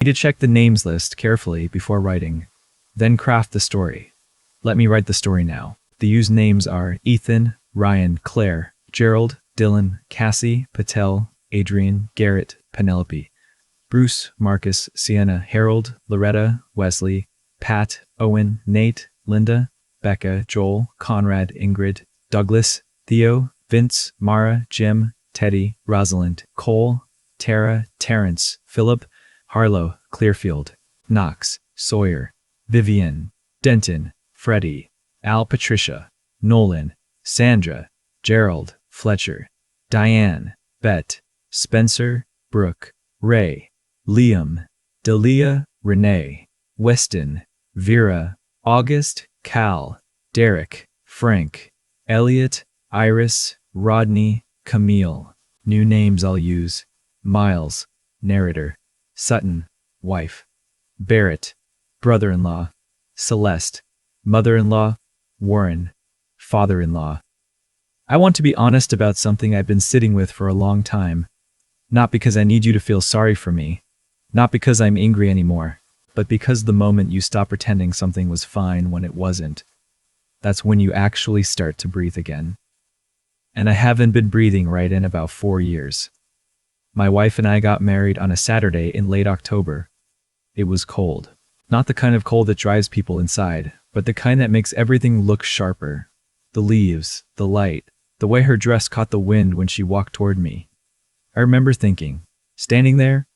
need to check the names list carefully before writing, then craft the story. Let me write the story now. The used names are Ethan, Ryan, Claire, Gerald, Dylan, Cassie, Patel, Adrian, Garrett, Penelope, Bruce, Marcus, Sienna, Harold, Loretta, Wesley, Pat, Owen, Nate, Linda, Becca, Joel, Conrad, Ingrid, Douglas, Theo, Vince, Mara, Jim, Teddy, Rosalind, Cole, Tara, Terrence, Philip, Harlow, Clearfield, Knox, Sawyer, Vivian, Denton, Freddie, Al, Patricia, Nolan, Sandra, Gerald, Fletcher, Diane, Bet, Spencer, Brooke, Ray, Liam, Delia, Renee, Weston, Vera, August, Cal, Derek, Frank, Elliot, Iris, Rodney, Camille. New names I'll use: Miles, narrator; Sutton, wife; Barrett, brother-in-law; Celeste, mother-in-law; Warren, father-in-law. I want to be honest about something I've been sitting with for a long time. Not because I need you to feel sorry for me, not because I'm angry anymore, but because the moment you stop pretending something was fine when it wasn't, that's when you actually start to breathe again. And I haven't been breathing right in about 4 years. My wife and I got married on a Saturday in late October. It was cold. Not the kind of cold that drives people inside, but the kind that makes everything look sharper. The leaves, the light, the way her dress caught the wind when she walked toward me. I remember thinking, standing there,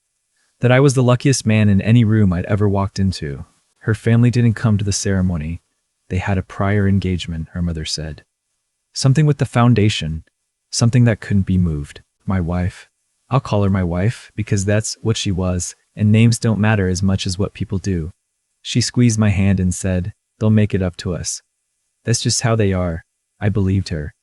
that I was the luckiest man in any room I'd ever walked into. Her family didn't come to the ceremony. They had a prior engagement, her mother said. Something with the foundation, something that couldn't be moved. My wife. I'll call her my wife because that's what she was, and names don't matter as much as what people do. She squeezed my hand and said, "They'll make it up to us. That's just how they are." I believed her.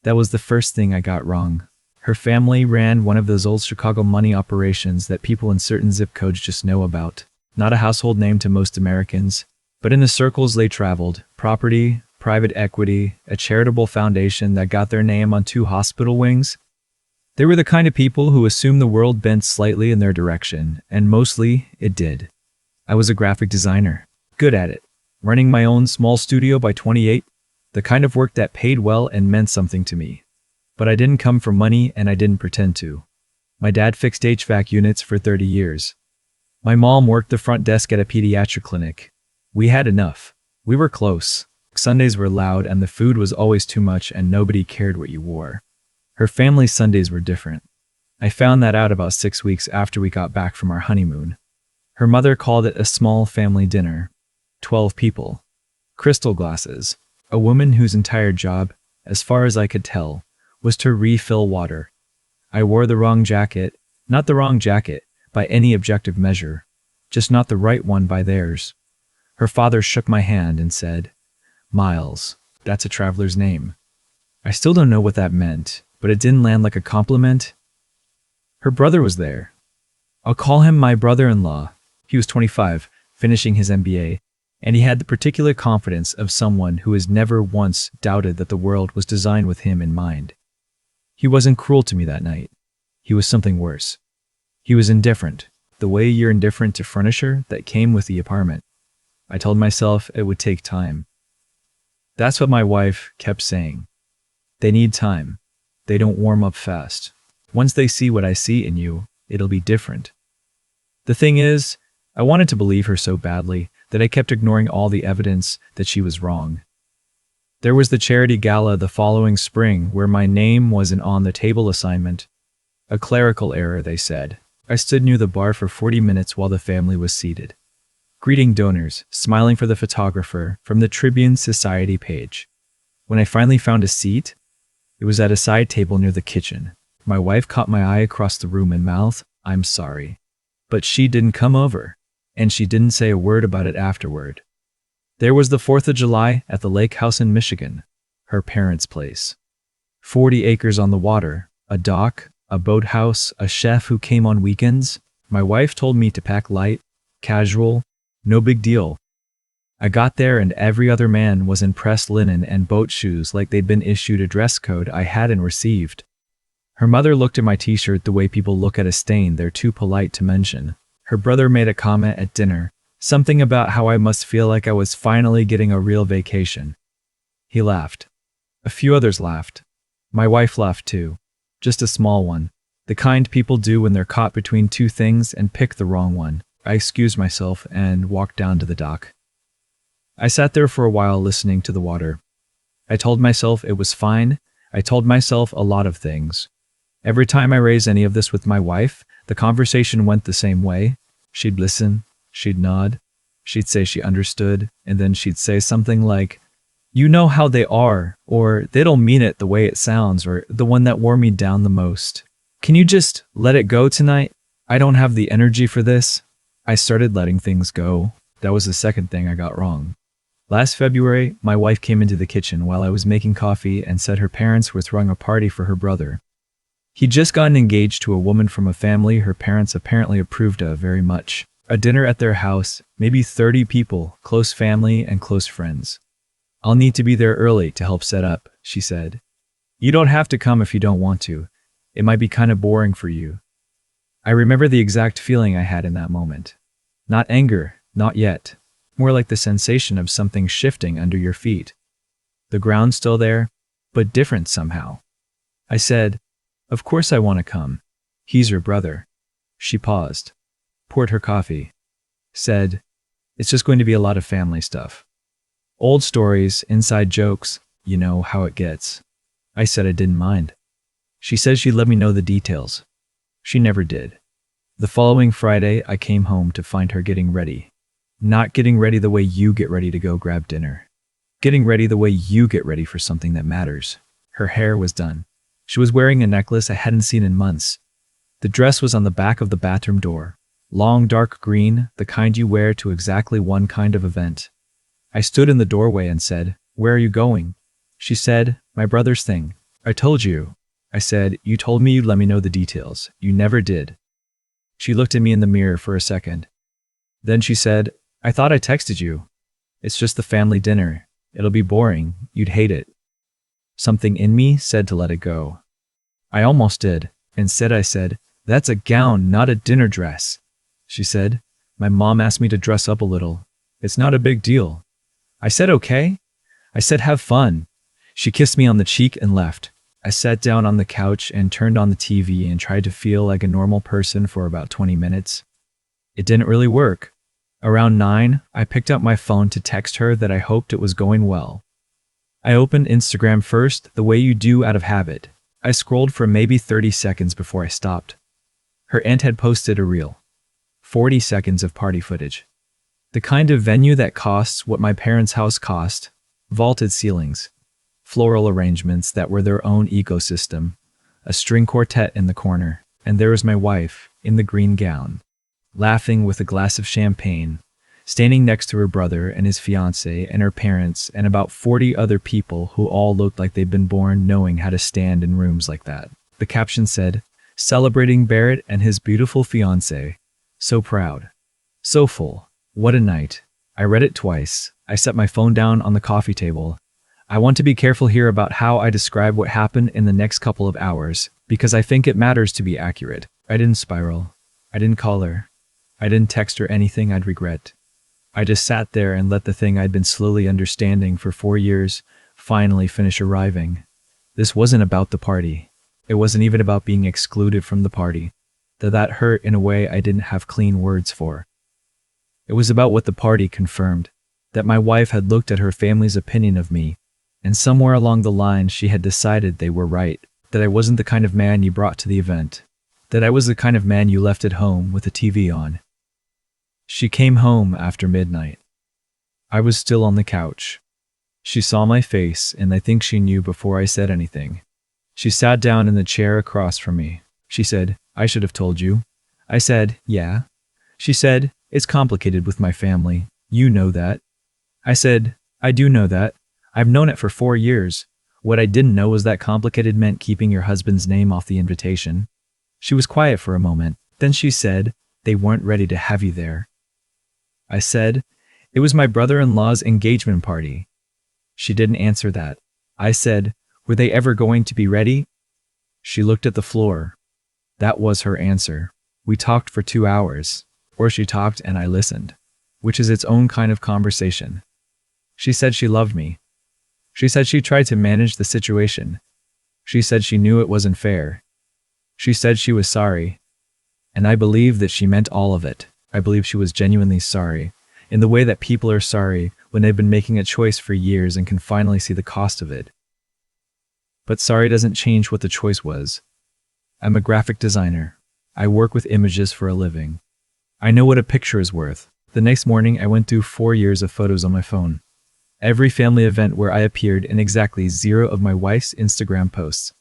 That was the first thing I got wrong. Her family ran one of those old Chicago money operations that people in certain zip codes just know about. Not a household name to most Americans, but in the circles they traveled, property, private equity, a charitable foundation that got their name on 2 hospital wings. They were the kind of people who assumed the world bent slightly in their direction, and mostly it did. I was a graphic designer, good at it, running my own small studio by 28, the kind of work that paid well and meant something to me. But I didn't come for money and I didn't pretend to. My dad fixed HVAC units for 30 years. My mom worked the front desk at a pediatric clinic. We had enough. We were close. Sundays were loud and the food was always too much and nobody cared what you wore. Her family's Sundays were different. I found that out about 6 weeks after we got back from our honeymoon. Her mother called it a small family dinner. 12 people. Crystal glasses. A woman whose entire job, as far as I could tell, was to refill water. I wore the wrong jacket, not the wrong jacket by any objective measure, just not the right one by theirs. Her father shook my hand and said, "Miles, that's a traveler's name." I still don't know what that meant, but it didn't land like a compliment. Her brother was there. I'll call him my brother-in-law. He was 25, finishing his MBA, and he had the particular confidence of someone who has never once doubted that the world was designed with him in mind. He wasn't cruel to me that night. He was something worse. He was indifferent, the way you're indifferent to furniture that came with the apartment. I told myself it would take time. That's what my wife kept saying. They need time. They don't warm up fast. Once they see what I see in you, it'll be different. The thing is, I wanted to believe her so badly that I kept ignoring all the evidence that she was wrong. There was the charity gala the following spring where my name was an on-the-table assignment. A clerical error, they said. I stood near the bar for 40 minutes while the family was seated, greeting donors, smiling for the photographer from the Tribune Society page. When I finally found a seat, it was at a side table near the kitchen. My wife caught my eye across the room and mouthed, "I'm sorry." But she didn't come over, and she didn't say a word about it afterward. There was the 4th of July at the lake house in Michigan, her parents' place. 40 acres on the water, a dock, a boathouse, a chef who came on weekends. My wife told me to pack light, casual, no big deal. I got there and every other man was in pressed linen and boat shoes like they'd been issued a dress code I hadn't received. Her mother looked at my t-shirt the way people look at a stain they're too polite to mention. Her brother made a comment at dinner, something about how I must feel like I was finally getting a real vacation. He laughed. A few others laughed. My wife laughed too. Just a small one. The kind people do when they're caught between two things and pick the wrong one. I excused myself and walked down to the dock. I sat there for a while listening to the water. I told myself it was fine. I told myself a lot of things. Every time I raised any of this with my wife, the conversation went the same way. She'd listen, she'd nod, she'd say she understood, and then she'd say something like, "You know how they are," or "They don't mean it the way it sounds," or "The one that wore me down the most. Can you just let it go tonight? I don't have the energy for this." I started letting things go. That was the second thing I got wrong. Last February, my wife came into the kitchen while I was making coffee and said her parents were throwing a party for her brother. He'd just gotten engaged to a woman from a family her parents apparently approved of very much. A dinner at their house, maybe 30 people, close family and close friends. "I'll need to be there early to help set up," she said. "You don't have to come if you don't want to. It might be kind of boring for you." I remember the exact feeling I had in that moment. Not anger, not yet. More like the sensation of something shifting under your feet. The ground's still there, but different somehow. I said, "Of course I want to come. He's your brother." She paused, poured her coffee, said, "It's just going to be a lot of family stuff. Old stories, inside jokes, you know how it gets." I said I didn't mind. She said she'd let me know the details. She never did. The following Friday, I came home to find her getting ready. Not getting ready the way you get ready to go grab dinner. Getting ready the way you get ready for something that matters. Her hair was done. She was wearing a necklace I hadn't seen in months. The dress was on the back of the bathroom door. Long dark green, the kind you wear to exactly one kind of event. I stood in the doorway and said, "Where are you going?" She said, "My brother's thing." "I told you." I said, "You told me you'd let me know the details. You never did." She looked at me in the mirror for a second. Then she said, "I thought I texted you. It's just the family dinner. It'll be boring. You'd hate it." Something in me said to let it go. I almost did. Instead I said, "That's a gown, not a dinner dress." She said, "My mom asked me to dress up a little. It's not a big deal." I said, "Okay." I said, "Have fun." She kissed me on the cheek and left. I sat down on the couch and turned on the TV and tried to feel like a normal person for about 20 minutes. It didn't really work. Around 9, I picked up my phone to text her that I hoped it was going well. I opened Instagram first, the way you do out of habit. I scrolled for maybe 30 seconds before I stopped. Her aunt had posted a reel. 40 seconds of party footage. The kind of venue that costs what my parents' house cost. Vaulted ceilings. Floral arrangements that were their own ecosystem. A string quartet in the corner. And there was my wife, in the green gown, laughing with a glass of champagne, standing next to her brother and his fiancée and her parents and about 40 other people who all looked like they'd been born knowing how to stand in rooms like that. The caption said, "Celebrating Barrett and his beautiful fiancée. So proud. So full. What a night." I read it twice. I set my phone down on the coffee table. I want to be careful here about how I describe what happened in the next couple of hours, because I think it matters to be accurate. I didn't spiral. I didn't call her. I didn't text her anything I'd regret. I just sat there and let the thing I'd been slowly understanding for 4 years finally finish arriving. This wasn't about the party. It wasn't even about being excluded from the party. That hurt in a way I didn't have clean words for. It was about what the party confirmed, that my wife had looked at her family's opinion of me, and somewhere along the line she had decided they were right, that I wasn't the kind of man you brought to the event, that I was the kind of man you left at home with the TV on. She came home after midnight. I was still on the couch. She saw my face, and I think she knew before I said anything. She sat down in the chair across from me. She said, "I should have told you." I said, "Yeah." She said, "It's complicated with my family. You know that." I said, "I do know that. I've known it for 4 years. What I didn't know was that complicated meant keeping your husband's name off the invitation." She was quiet for a moment. Then she said, "They weren't ready to have you there." I said, "It was my brother-in-law's engagement party." She didn't answer that. I said, "Were they ever going to be ready?" She looked at the floor. That was her answer. We talked for 2 hours. or she talked and I listened, which is its own kind of conversation. She said she loved me. She said she tried to manage the situation. She said she knew it wasn't fair. She said she was sorry. And I believe that she meant all of it. I believe she was genuinely sorry, in the way that people are sorry when they've been making a choice for years and can finally see the cost of it. But sorry doesn't change what the choice was. I'm a graphic designer. I work with images for a living. I know what a picture is worth. The next morning, I went through 4 years of photos on my phone. Every family event where I appeared in exactly 0 of my wife's Instagram posts.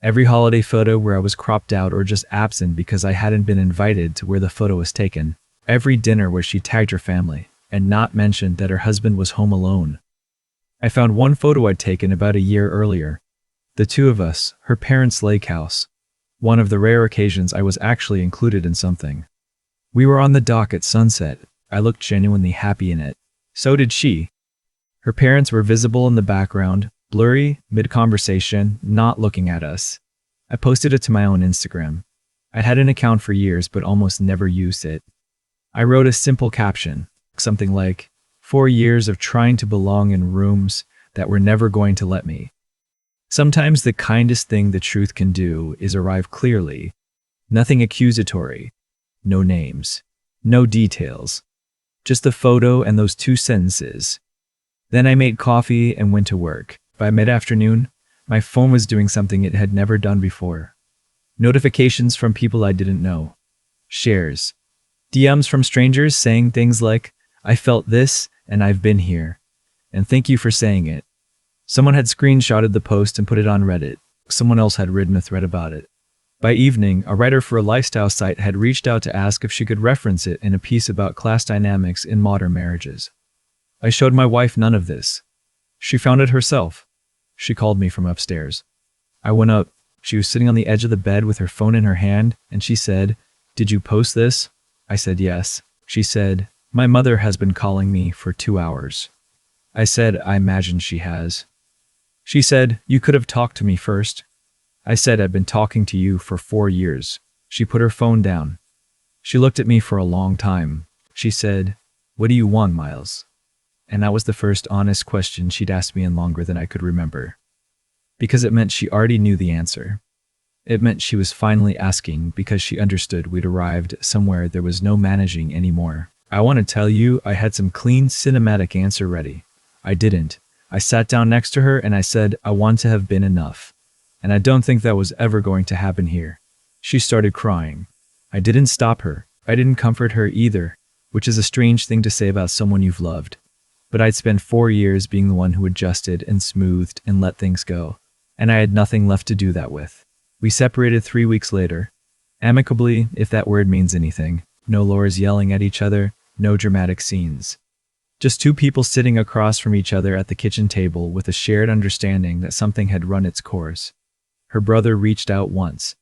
Every holiday photo where I was cropped out or just absent because I hadn't been invited to where the photo was taken. Every dinner where she tagged her family and not mentioned that her husband was home alone. I found one photo I'd taken about a year earlier. The two of us, her parents' lake house. One of the rare occasions I was actually included in something. We were on the dock at sunset. I looked genuinely happy in it. So did she. Her parents were visible in the background, blurry, mid-conversation, not looking at us. I posted it to my own Instagram. I'd had an account for years but almost never used it. I wrote a simple caption, something like, 4 years of trying to belong in rooms that were never going to let me. Sometimes the kindest thing the truth can do is arrive clearly. Nothing accusatory. No names. No details. Just a photo and those 2 sentences. Then I made coffee and went to work. By mid-afternoon, my phone was doing something it had never done before. Notifications from people I didn't know. Shares. DMs from strangers saying things like, I felt this and I've been here. And thank you for saying it. Someone had screenshotted the post and put it on Reddit. Someone else had written a thread about it. By evening, a writer for a lifestyle site had reached out to ask if she could reference it in a piece about class dynamics in modern marriages. I showed my wife none of this. She found it herself. She called me from upstairs. I went up. She was sitting on the edge of the bed with her phone in her hand, and she said, "Did you post this?" I said yes. She said, "My mother has been calling me for 2 hours." I said, "I imagine she has." She said, "You could have talked to me first." I said, "I've been talking to you for 4 years." She put her phone down. She looked at me for a long time. She said, "What do you want, Miles?" And that was the first honest question she'd asked me in longer than I could remember. Because it meant she already knew the answer. It meant she was finally asking because she understood we'd arrived somewhere there was no managing anymore. I want to tell you, I had some clean cinematic answer ready. I didn't. I sat down next to her and I said, I want to have been enough. And I don't think that was ever going to happen here. She started crying. I didn't stop her. I didn't comfort her either, which is a strange thing to say about someone you've loved. But I'd spent 4 years being the one who adjusted and smoothed and let things go. And I had nothing left to do that with. We separated 3 weeks later. Amicably, if that word means anything. No Laura's yelling at each other, no dramatic scenes. Just 2 people sitting across from each other at the kitchen table with a shared understanding that something had run its course. Her brother reached out once.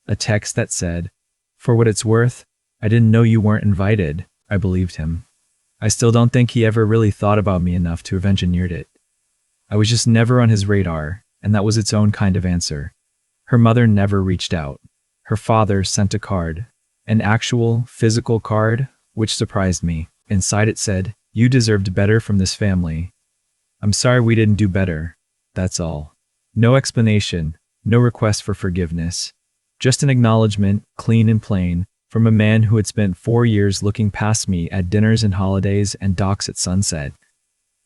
A text that said, "For what it's worth, I didn't know you weren't invited." I believed him. I still don't think he ever really thought about me enough to have engineered it. I was just never on his radar, and that was its own kind of answer. Her mother never reached out. Her father sent a card. An actual, physical card, which surprised me. Inside it said, "You deserved better from this family. I'm sorry we didn't do better. That's all." No explanation, no request for forgiveness. Just an acknowledgement, clean and plain, from a man who had spent 4 years looking past me at dinners and holidays and docks at sunset.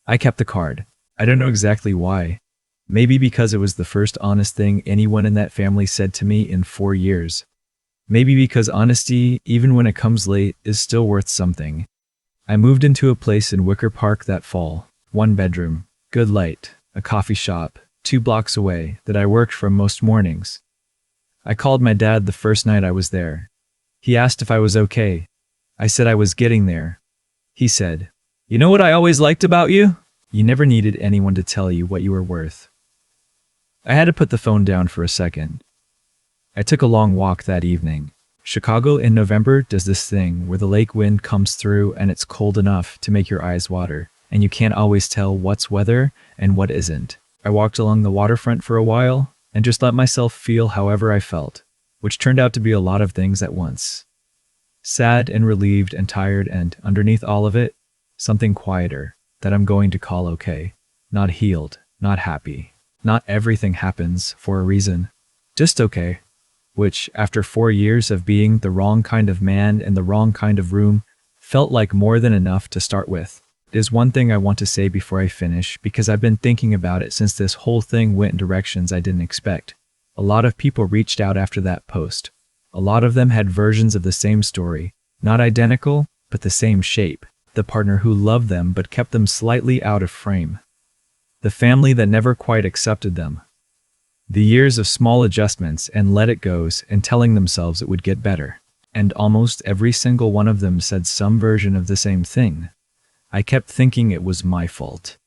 I kept the card. I don't know exactly why. Maybe because it was the first honest thing anyone in that family said to me in 4 years. Maybe because honesty, even when it comes late, is still worth something. I moved into a place in Wicker Park that fall. 1 bedroom, good light, a coffee shop, 2 blocks away, that I worked from most mornings. I called my dad the first night I was there. He asked if I was okay. I said I was getting there. He said, "You know what I always liked about you? You never needed anyone to tell you what you were worth." I had to put the phone down for a second. I took a long walk that evening. Chicago in November does this thing where the lake wind comes through and it's cold enough to make your eyes water, and you can't always tell what's weather and what isn't. I walked along the waterfront for a while and just let myself feel however I felt, which turned out to be a lot of things at once. sad and relieved and tired, and underneath all of it, something quieter that I'm going to call okay. Not healed, not happy. Not everything happens for a reason. Just okay. Which, after 4 years of being the wrong kind of man in the wrong kind of room, felt like more than enough to start with. There's one thing I want to say before I finish, because I've been thinking about it since this whole thing went in directions I didn't expect. A lot of people reached out after that post. A lot of them had versions of the same story. Not identical, but the same shape. The partner who loved them but kept them slightly out of frame. The family that never quite accepted them. The years of small adjustments and let it goes and telling themselves it would get better. And almost every single one of them said some version of the same thing. I kept thinking it was my fault.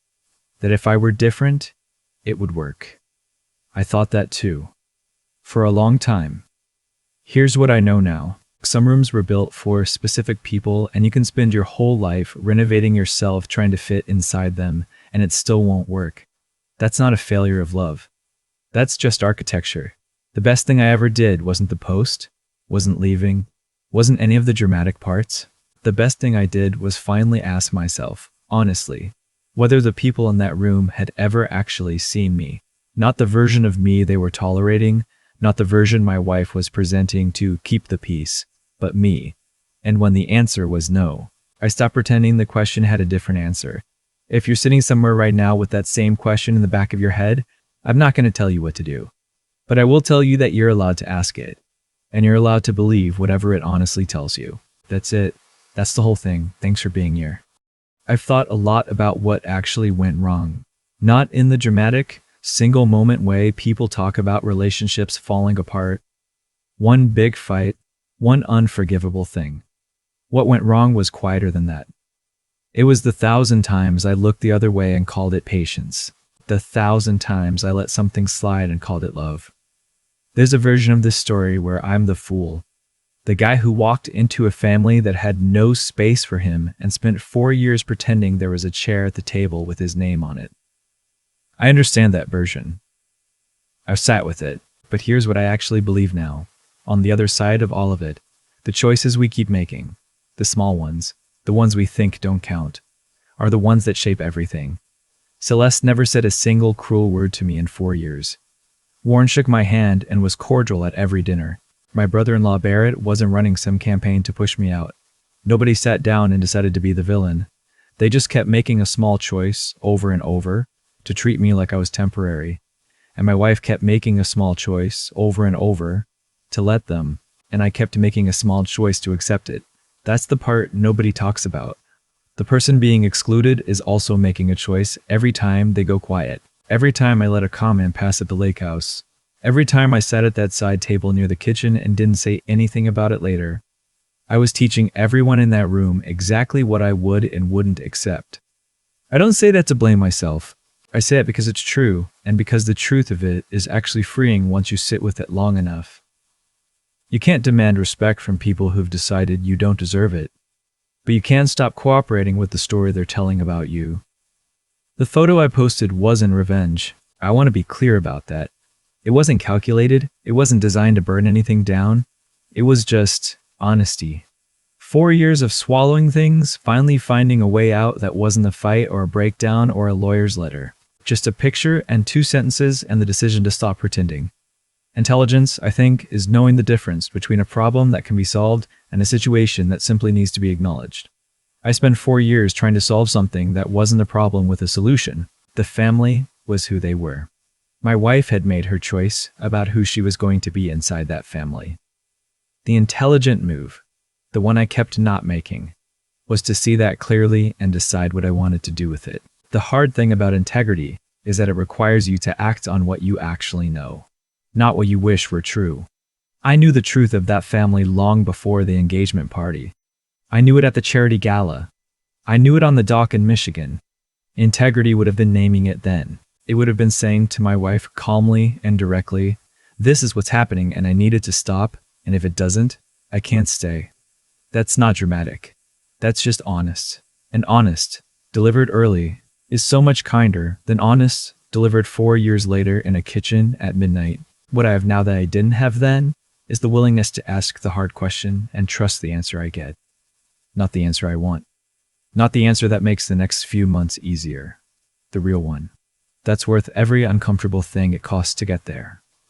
That if I were different, it would work. I thought that too. For a long time. Here's what I know now. Some rooms were built for specific people, and you can spend your whole life renovating yourself trying to fit inside them, and it still won't work. That's not a failure of love. That's just architecture. The best thing I ever did wasn't the post, wasn't leaving, wasn't any of the dramatic parts. The best thing I did was finally ask myself, honestly, whether the people in that room had ever actually seen me. Not the version of me they were tolerating, not the version my wife was presenting to keep the peace, but me. And when the answer was no, I stopped pretending the question had a different answer. If you're sitting somewhere right now with that same question in the back of your head, I'm not going to tell you what to do. But I will tell you that you're allowed to ask it. And you're allowed to believe whatever it honestly tells you. That's it. That's the whole thing. Thanks for being here. I've thought a lot about what actually went wrong. Not in the dramatic, single moment way people talk about relationships falling apart. One big fight, one unforgivable thing. What went wrong was quieter than that. It was the 1,000 times I looked the other way and called it patience. The 1,000 times I let something slide and called it love. There's a version of this story where I'm the fool. The guy who walked into a family that had no space for him and spent 4 years pretending there was a chair at the table with his name on it. I understand that version. I've sat with it, but here's what I actually believe now. On the other side of all of it, the choices we keep making, the small ones, the ones we think don't count, are the ones that shape everything. Celeste never said a single cruel word to me in 4 years. Warren shook my hand and was cordial at every dinner. My brother-in-law Barrett wasn't running some campaign to push me out. Nobody sat down and decided to be the villain. They just kept making a small choice over and over to treat me like I was temporary. And my wife kept making a small choice over and over to let them, and I kept making a small choice to accept it. That's the part nobody talks about. The person being excluded is also making a choice every time they go quiet. Every time I let a comment pass at the lake house. Every time I sat at that side table near the kitchen and didn't say anything about it later. I was teaching everyone in that room exactly what I would and wouldn't accept. I don't say that to blame myself. I say it because it's true, and because the truth of it is actually freeing once you sit with it long enough. You can't demand respect from people who've decided you don't deserve it, but you can stop cooperating with the story they're telling about you. The photo I posted wasn't revenge. I want to be clear about that. It wasn't calculated. It wasn't designed to burn anything down. It was just honesty. 4 years of swallowing things, finally finding a way out that wasn't a fight or a breakdown or a lawyer's letter. Just a picture and 2 sentences and the decision to stop pretending. Intelligence, I think, is knowing the difference between a problem that can be solved and a situation that simply needs to be acknowledged. I spent 4 years trying to solve something that wasn't a problem with a solution. The family was who they were. My wife had made her choice about who she was going to be inside that family. The intelligent move, the one I kept not making, was to see that clearly and decide what I wanted to do with it. The hard thing about integrity is that it requires you to act on what you actually know, not what you wish were true. I knew the truth of that family long before the engagement party. I knew it at the charity gala. I knew it on the dock in Michigan. Integrity would have been naming it then. It would have been saying to my wife calmly and directly, "This is what's happening and I need it to stop, and if it doesn't, I can't stay." That's not dramatic. That's just honest. And honest, delivered early, is so much kinder than honest, delivered 4 years later in a kitchen at midnight. What I have now that I didn't have then is the willingness to ask the hard question and trust the answer I get. Not the answer I want. Not the answer that makes the next few months easier. The real one. That's worth every uncomfortable thing it costs to get there.